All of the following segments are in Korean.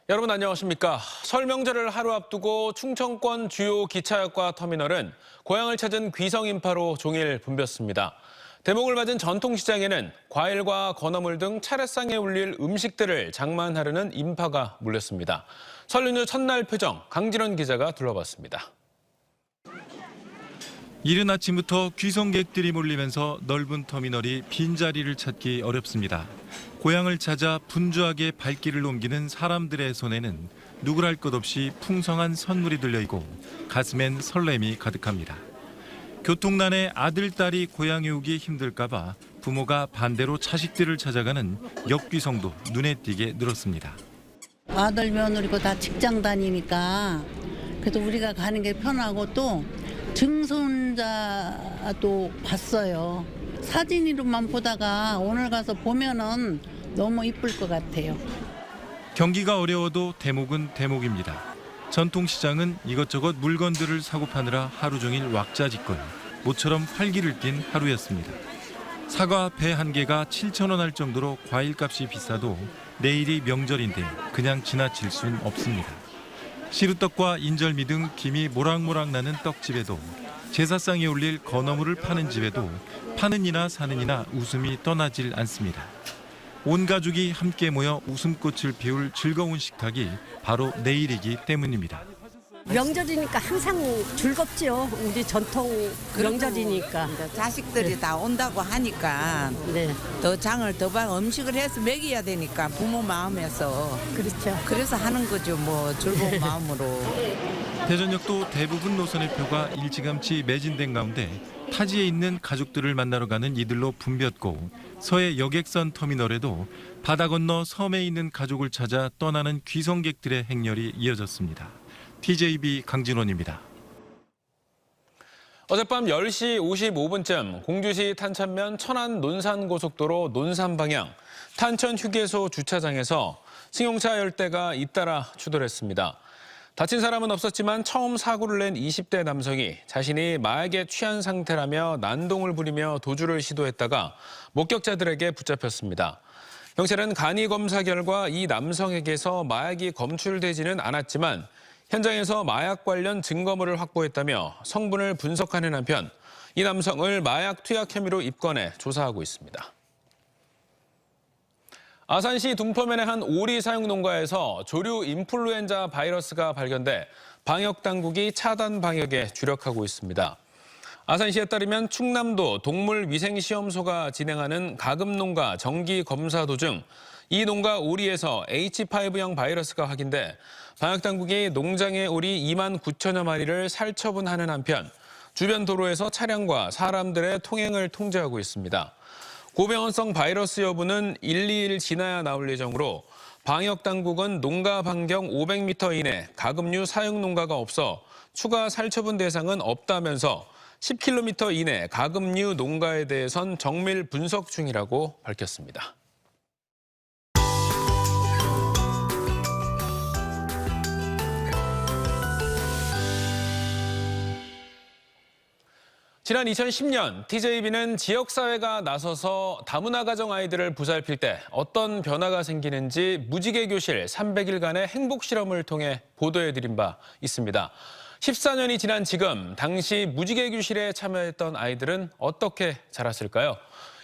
여러분 안녕하십니까. 설 명절을 하루 앞두고 충청권 주요 기차역과 터미널은 고향을 찾은 귀성 인파로 종일 붐볐습니다. 대목을 맞은 전통시장에는 과일과 건어물 등 차례상에 올릴 음식들을 장만하려는 인파가 몰렸습니다. 설 연휴 첫날 표정 강진원 기자가 둘러봤습니다. 이른 아침부터 귀성객들이 몰리면서 넓은 터미널이 빈자리를 찾기 어렵습니다. 고향을 찾아 분주하게 발길을 옮기는 사람들의 손에는 누구랄 것 없이 풍성한 선물이 들려있고 가슴엔 설렘이 가득합니다. 교통난에 아들, 딸이 고향에 오기 힘들까 봐 부모가 반대로 자식들을 찾아가는 역귀성도 눈에 띄게 늘었습니다. 아들 며느리고 다 직장 다니니까 그래도 우리가 가는 게 편하고 또 증손자도 봤어요. 사진으로만 보다가 오늘 가서 보면은 너무 이쁠 것 같아요. 경기가 어려워도 대목은 대목입니다. 전통시장은 이것저것 물건들을 사고 파느라 하루 종일 왁자지껄, 모처럼 활기를 띤 하루였습니다. 사과 배 한 개가 7,000원 할 정도로 과일값이 비싸도 내일이 명절인데 그냥 지나칠 순 없습니다. 시루떡과 인절미 등 김이 모락모락 나는 떡집에도 제사상에 올릴 건어물을 파는 집에도 파는 이나 사는 이나 웃음이 떠나질 않습니다. 온 가족이 함께 모여 웃음꽃을 피울 즐거운 식탁이 바로 내일이기 때문입니다. 명절이니까 항상 즐겁죠. 우리 전통 명절이니까. 자식들이 네. 다 온다고 하니까 네, 더 장을 더 음식을 해서 먹여야 되니까 부모 마음에서 그렇죠. 그래서 하는 거죠. 뭐 즐거운 마음으로. 대전역도 대부분 노선의 표가 일찌감치 매진된 가운데 타지에 있는 가족들을 만나러 가는 이들로 붐볐고 서해 여객선 터미널에도 바다 건너 섬에 있는 가족을 찾아 떠나는 귀성객들의 행렬이 이어졌습니다. TJB 강진원입니다. 어젯밤 10시 55분쯤 공주시 탄천면 천안 논산고속도로 논산 방향 탄천 휴게소 주차장에서 승용차 10대가 잇따라 추돌했습니다. 다친 사람은 없었지만 처음 사고를 낸 20대 남성이 자신이 마약에 취한 상태라며 난동을 부리며 도주를 시도했다가 목격자들에게 붙잡혔습니다. 경찰은 간이 검사 결과 이 남성에게서 마약이 검출되지는 않았지만 현장에서 마약 관련 증거물을 확보했다며 성분을 분석하는 한편 이 남성을 마약 투약 혐의로 입건해 조사하고 있습니다. 아산시 둥포면의 한 오리 사육 농가에서 조류 인플루엔자 바이러스가 발견돼 방역 당국이 차단 방역에 주력하고 있습니다. 아산시에 따르면 충남도 동물위생시험소가 진행하는 가금농가 정기 검사 도중 이 농가 오리에서 H5형 바이러스가 확인돼 방역 당국이 농장의 오리 2만 9천여 마리를 살처분하는 한편 주변 도로에서 차량과 사람들의 통행을 통제하고 있습니다. 고병원성 바이러스 여부는 1-2일 지나야 나올 예정으로 방역 당국은 농가 반경 500m 이내 가금류 사육 농가가 없어 추가 살처분 대상은 없다면서 10km 이내 가금류 농가에 대해선 정밀 분석 중이라고 밝혔습니다. 지난 2010년 TJB는 지역사회가 나서서 다문화 가정 아이들을 보살필 때 어떤 변화가 생기는지 무지개 교실 300일간의 행복 실험을 통해 보도해드린 바 있습니다. 14년이 지난 지금 당시 무지개 교실에 참여했던 아이들은 어떻게 자랐을까요?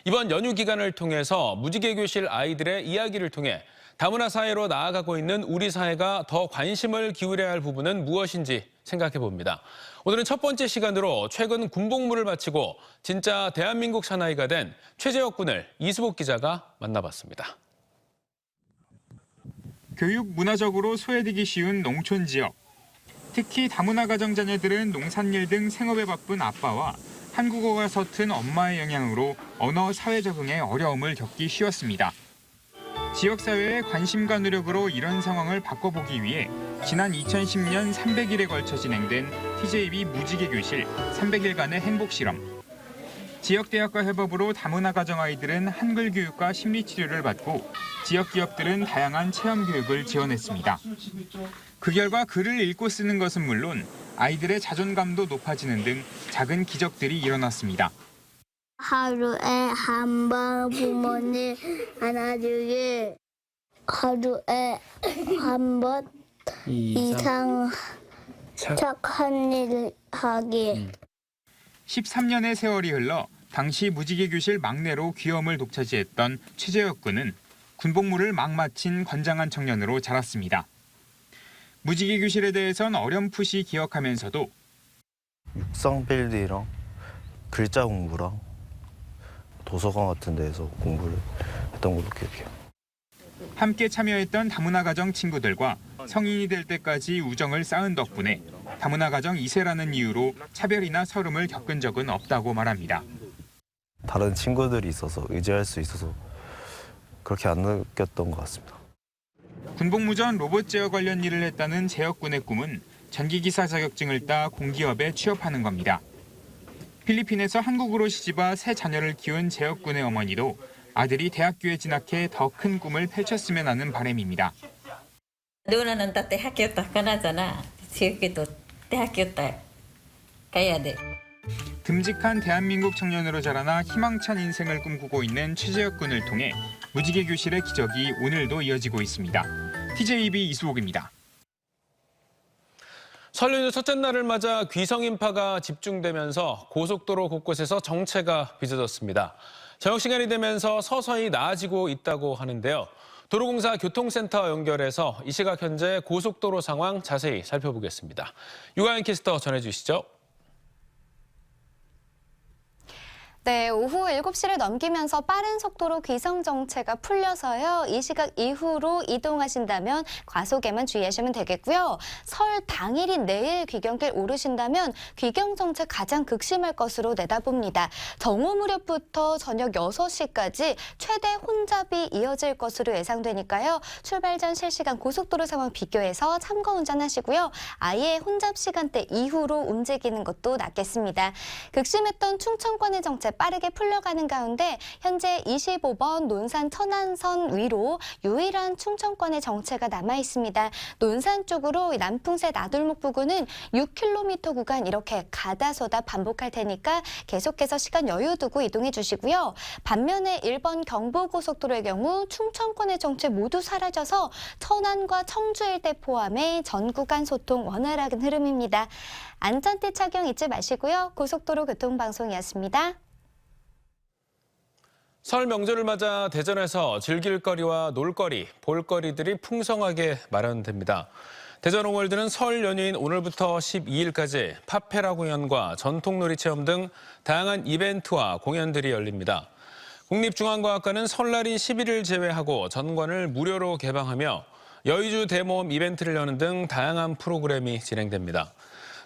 이번 연휴 기간을 통해서 무지개 교실 아이들의 이야기를 통해 다문화 사회로 나아가고 있는 우리 사회가 더 관심을 기울여야 할 부분은 무엇인지 생각해 봅니다. 오늘은 첫 번째 시간으로 최근 군복무를 마치고 진짜 대한민국 사나이가 된 최재혁 군을 이수복 기자가 만나봤습니다. 교육 문화적으로 소외되기 쉬운 농촌 지역. 특히 다문화 가정 자녀들은 농산일 등 생업에 바쁜 아빠와 한국어가 서툰 엄마의 영향으로 언어 사회 적응에 어려움을 겪기 쉬웠습니다. 지역사회의 관심과 노력으로 이런 상황을 바꿔보기 위해 지난 2010년 300일에 걸쳐 진행된 TJB 무지개 교실 300일간의 행복 실험. 지역대학과 협업으로 다문화 가정 아이들은 한글 교육과 심리 치료를 받고 지역 기업들은 다양한 체험 교육을 지원했습니다. 그 결과 글을 읽고 쓰는 것은 물론 아이들의 자존감도 높아지는 등 작은 기적들이 일어났습니다. 하루에 한 번 부모님 안아주기. 하루에 한 번 이상 착한 일 하기. 13년의 세월이 흘러 당시 무지개 교실 막내로 귀염을 독차지했던 최재혁 군은 군복무를 막 마친 건장한 청년으로 자랐습니다. 무지개 교실에 대해선 어렴풋이 기억하면서도 육상 필드랑 글자 공부랑 도서관 같은 데에서 공부를 했던 걸로 기억해요. 함께 참여했던 다문화 가정 친구들과 성인이 될 때까지 우정을 쌓은 덕분에 다문화 가정 2세라는 이유로 차별이나 서름을 겪은 적은 없다고 말합니다. 다른 친구들이 있어서 의지할 수 있어서 그렇게 안 느꼈던 것 같습니다. 군복무 전 로봇 제어 관련 일을 했다는 재혁 군의 꿈은 전기기사 자격증을 따 공기업에 취업하는 겁니다. 필리핀에서 한국으로 시집와 세 자녀를 키운 재혁 군의 어머니도 아들이 대학교에 진학해 더 큰 꿈을 펼쳤으면 하는 바람입니다. 누나는 다 대학교 가나잖아. 지역에도 대학교 가야 돼. 듬직한 대한민국 청년으로 자라나 희망찬 인생을 꿈꾸고 있는 최재혁 군을 통해 무지개 교실의 기적이 오늘도 이어지고 있습니다. TJB 이수옥입니다. 설 연휴 첫째 날을 맞아 귀성 인파가 집중되면서 고속도로 곳곳에서 정체가 빚어졌습니다. 저녁 시간이 되면서 서서히 나아지고 있다고 하는데요. 도로공사 교통센터 연결해서 이 시각 현재 고속도로 상황 자세히 살펴보겠습니다. 유가연 캐스터 전해주시죠. 네, 오후 7시를 넘기면서 빠른 속도로 귀성 정체가 풀려서요. 이 시각 이후로 이동하신다면 과속에만 주의하시면 되겠고요. 설 당일인 내일 귀경길 오르신다면 귀경 정체 가장 극심할 것으로 내다봅니다. 정오 무렵부터 저녁 6시까지 최대 혼잡이 이어질 것으로 예상되니까요. 출발 전 실시간 고속도로 상황 비교해서 참고 운전하시고요. 아예 혼잡 시간대 이후로 움직이는 것도 낫겠습니다. 극심했던 충청권의 정체 빠르게 풀려가는 가운데 현재 25번 논산 천안선 위로 유일한 충청권의 정체가 남아 있습니다. 논산 쪽으로 남풍새 나들목 부근은 6km 구간 이렇게 가다서다 반복할 테니까 계속해서 시간 여유 두고 이동해 주시고요. 반면에 1번 경부고속도로의 경우 충청권의 정체 모두 사라져서 천안과 청주 일대 포함해 전 구간 소통 원활한 흐름입니다. 안전띠 착용 잊지 마시고요. 고속도로 교통방송이었습니다. 설 명절을 맞아 대전에서 즐길 거리와 놀거리, 볼거리들이 풍성하게 마련됩니다. 대전 오월드는 설 연휴인 오늘부터 12일까지 파페라 공연과 전통놀이 체험 등 다양한 이벤트와 공연들이 열립니다. 국립중앙과학관은 설날인 11일 제외하고 전관을 무료로 개방하며 여의주 대모험 이벤트를 여는 등 다양한 프로그램이 진행됩니다.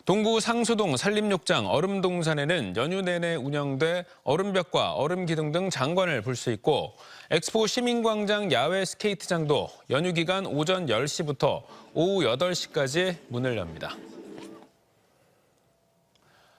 동구 상수동 산림욕장 얼음동산에는 연휴 내내 운영돼 얼음벽과 얼음기둥 등 장관을 볼 수 있고 엑스포 시민광장 야외 스케이트장도 연휴 기간 오전 10시부터 오후 8시까지 문을 엽니다.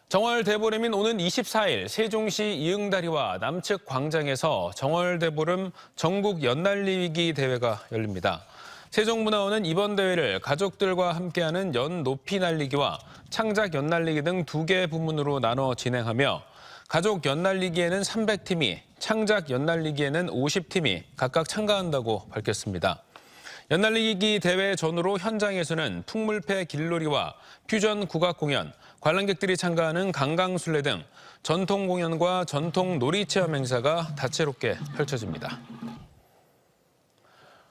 정월대보름인 오는 24일 세종시 이응다리와 남측 광장에서 정월대보름 전국 연날리기 대회가 열립니다. 세종문화원은 이번 대회를 가족들과 함께하는 연 높이 날리기와 창작 연날리기 등 2개 부문으로 나눠 진행하며 가족 연날리기에는 300팀이, 창작 연날리기에는 50팀이 각각 참가한다고 밝혔습니다. 연날리기 대회 전후로 현장에서는 풍물패 길놀이와 퓨전 국악 공연, 관람객들이 참가하는 강강술래 등 전통 공연과 전통 놀이 체험 행사가 다채롭게 펼쳐집니다.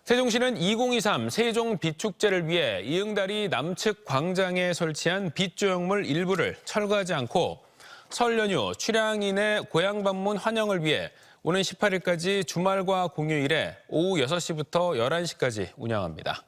세종시는 2023 세종 빛축제를 위해 이응다리 남측 광장에 설치한 빛 조형물 일부를 철거하지 않고 설 연휴 출향인의 고향 방문 환영을 위해 오는 18일까지 주말과 공휴일에 오후 6시부터 11시까지 운영합니다.